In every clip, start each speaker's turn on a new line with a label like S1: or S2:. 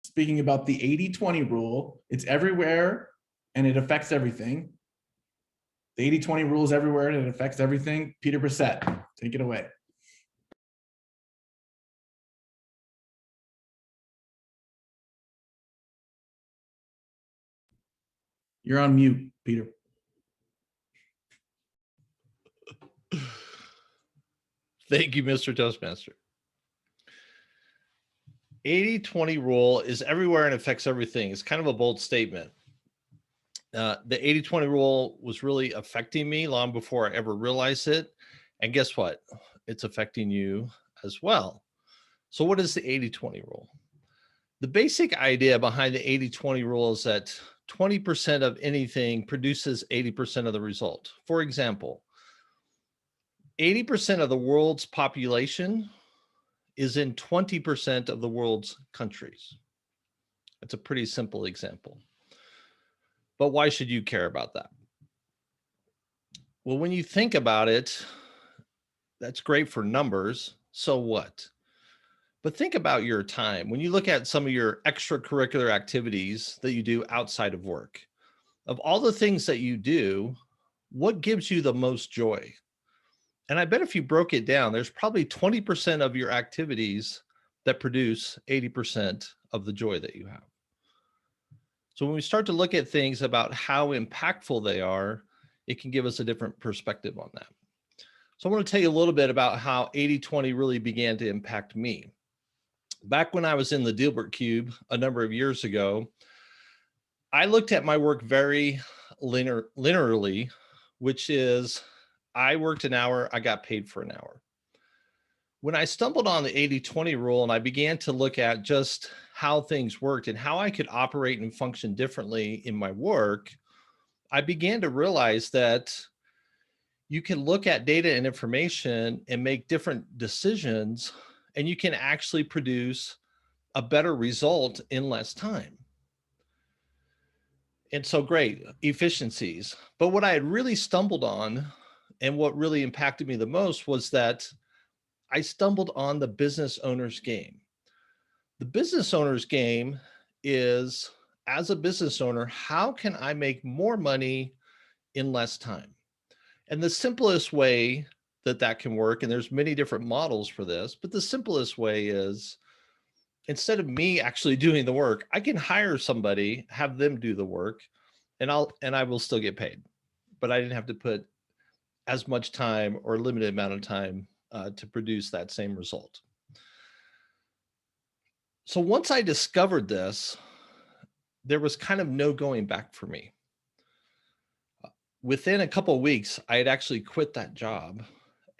S1: speaking about the 80-20 rule. It's everywhere and it affects everything. The 80-20 rule is everywhere and it affects everything. Peter Brissett, take it away. You're on mute, Peter.
S2: Thank you, Mr. Toastmaster. 80-20 rule is everywhere and affects everything. It's kind of a bold statement. The 80-20 rule was really affecting me long before I ever realized it. And guess what? It's affecting you as well. So what is the 80-20 rule? The basic idea behind the 80-20 rule is that 20% of anything produces 80% of the result. For example, 80% of the world's population is in 20% of the world's countries. That's a pretty simple example. But why should you care about that? Well, when you think about it, that's great for numbers. So what? But think about your time. When you look at some of your extracurricular activities that you do outside of work, of all the things that you do, what gives you the most joy? And I bet if you broke it down, there's probably 20% of your activities that produce 80% of the joy that you have. So when we start to look at things about how impactful they are, it can give us a different perspective on that. So I want to tell you a little bit about how 80-20 really began to impact me. Back when I was in the Dilbert Cube a number of years ago, I looked at my work very linearly, which is I worked an hour, I got paid for an hour. When I stumbled on the 80-20 rule and I began to look at just how things worked and how I could operate and function differently in my work, I began to realize that you can look at data and information and make different decisions, and you can actually produce a better result in less time. And so great, efficiencies. But what I had really stumbled on and what really impacted me the most was that I stumbled on the business owner's game. The business owner's game is, as a business owner, how can I make more money in less time? And the simplest way that that can work, and there's many different models for this, but the simplest way is instead of me actually doing the work, I can hire somebody, have them do the work, and I will still get paid. But I didn't have to put as much time or limited amount of time to produce that same result. So once I discovered this, there was kind of no going back for me. Within a couple of weeks, I had actually quit that job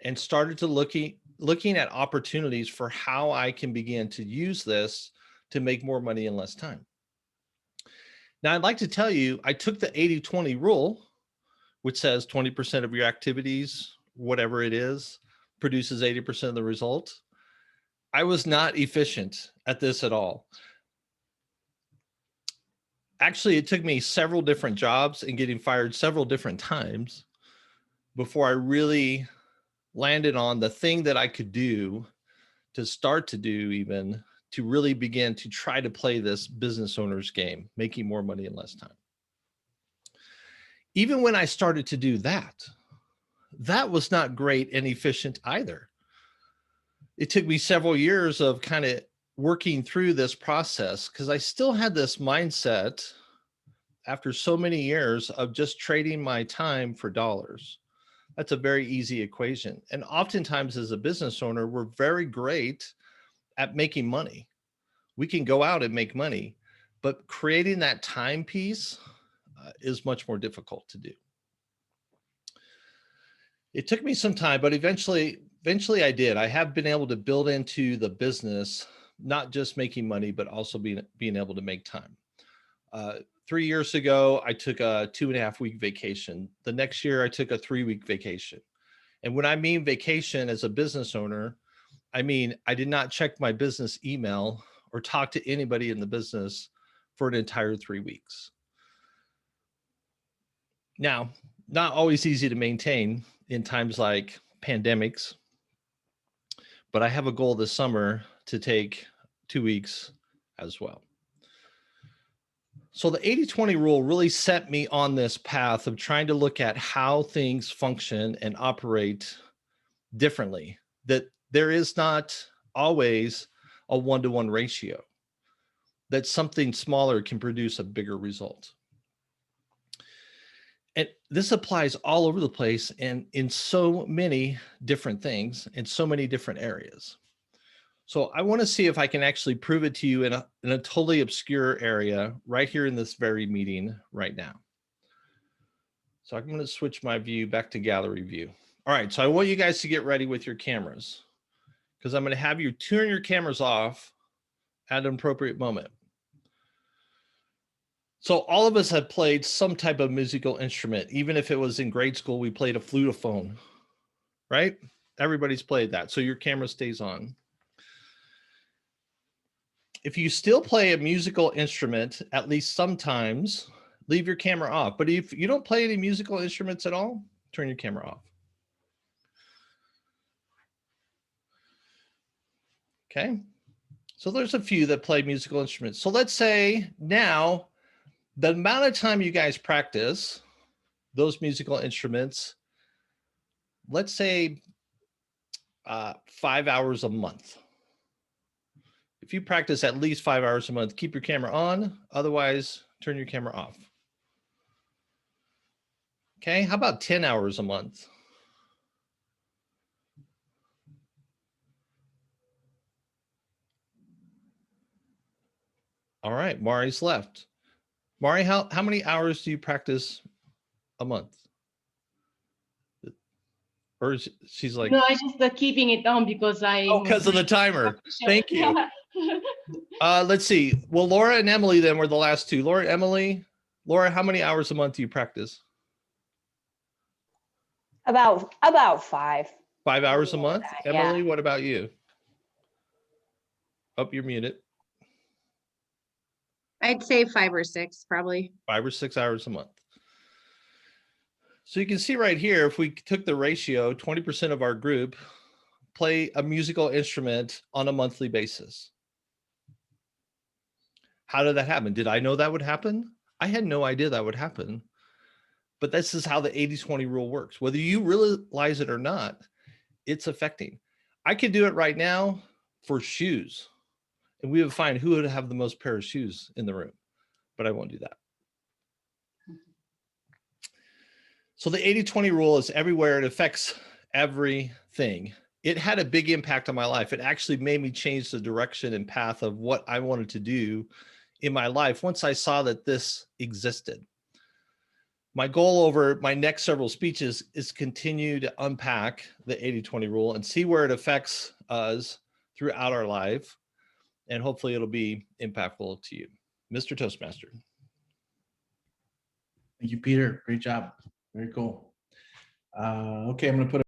S2: and started to looking at opportunities for how I can begin to use this to make more money in less time. Now, I'd like to tell you, I took the 80-20 rule, which says 20% of your activities, whatever it is, produces 80% of the result. I was not efficient at this at all. Actually, it took me several different jobs and getting fired several different times before I really landed on the thing that I could do to start to do even to really begin to try to play this business owner's game, making more money in less time. Even when I started to do that, that was not great and efficient either. It took me several years of kind of working through this process because I still had this mindset after so many years of just trading my time for dollars. That's a very easy equation. And oftentimes as a business owner, we're very great at making money. We can go out and make money, but creating that time piece is much more difficult to do. It took me some time, but eventually I did. I have been able to build into the business, not just making money, but also being able to make time. 3 years ago, I took a 2.5-week vacation. The next year, I took a 3-week vacation. And when I mean vacation as a business owner, I mean, I did not check my business email or talk to anybody in the business for an entire 3 weeks. Now, not always easy to maintain in times like pandemics, but I have a goal this summer to take 2 weeks as well. So the 80-20 rule really set me on this path of trying to look at how things function and operate differently, that there is not always a 1-to-1 ratio, that something smaller can produce a bigger result. And this applies all over the place and in so many different things in so many different areas. So I want to see if I can actually prove it to you in a totally obscure area right here in this very meeting right now. So I'm going to switch my view back to gallery view. All right, so I want you guys to get ready with your cameras because I'm going to have you turn your cameras off at an appropriate moment. So all of us have played some type of musical instrument. Even if it was in grade school, we played a flutophone, right? Everybody's played that. So your camera stays on. If you still play a musical instrument, at least sometimes, leave your camera off. But if you don't play any musical instruments at all, turn your camera off. Okay. So there's a few that play musical instruments. So let's say now the amount of time you guys practice those musical instruments, let's say 5 hours a month. If you practice at least 5 hours a month, keep your camera on. Otherwise, turn your camera off. Okay, how about 10 hours a month? All right, Mari's left. Mari, how many hours do you practice a month? Or she's like,
S3: no, I just keeping it on because I.
S2: oh, because of the timer. Thank you. Let's see. Well, Laura and Emily then were the last two. Laura, Emily. Laura, how many hours a month do you practice?
S4: About 5.
S2: 5 hours a month.
S4: Yeah.
S2: Emily, what about you? Oh, you're muted.
S5: I'd say 5 or 6, probably.
S2: 5 or 6 hours a month. So you can see right here, if we took the ratio, 20% of our group play a musical instrument on a monthly basis. How did that happen? Did I know that would happen? I had no idea that would happen. But this is how the 80-20 rule works. Whether you realize it or not, it's affecting. I could do it right now for shoes. And we would find who would have the most pair of shoes in the room. But I won't do that. So the 80-20 rule is everywhere. It affects everything. It had a big impact on my life. It actually made me change the direction and path of what I wanted to do in my life once I saw that this existed. My goal over my next several speeches is continue to unpack the 80-20 rule and see where it affects us throughout our life. And hopefully it'll be impactful to you. Mr. Toastmaster.
S1: Thank you, Peter. Great job. Very cool. Okay, I'm going to put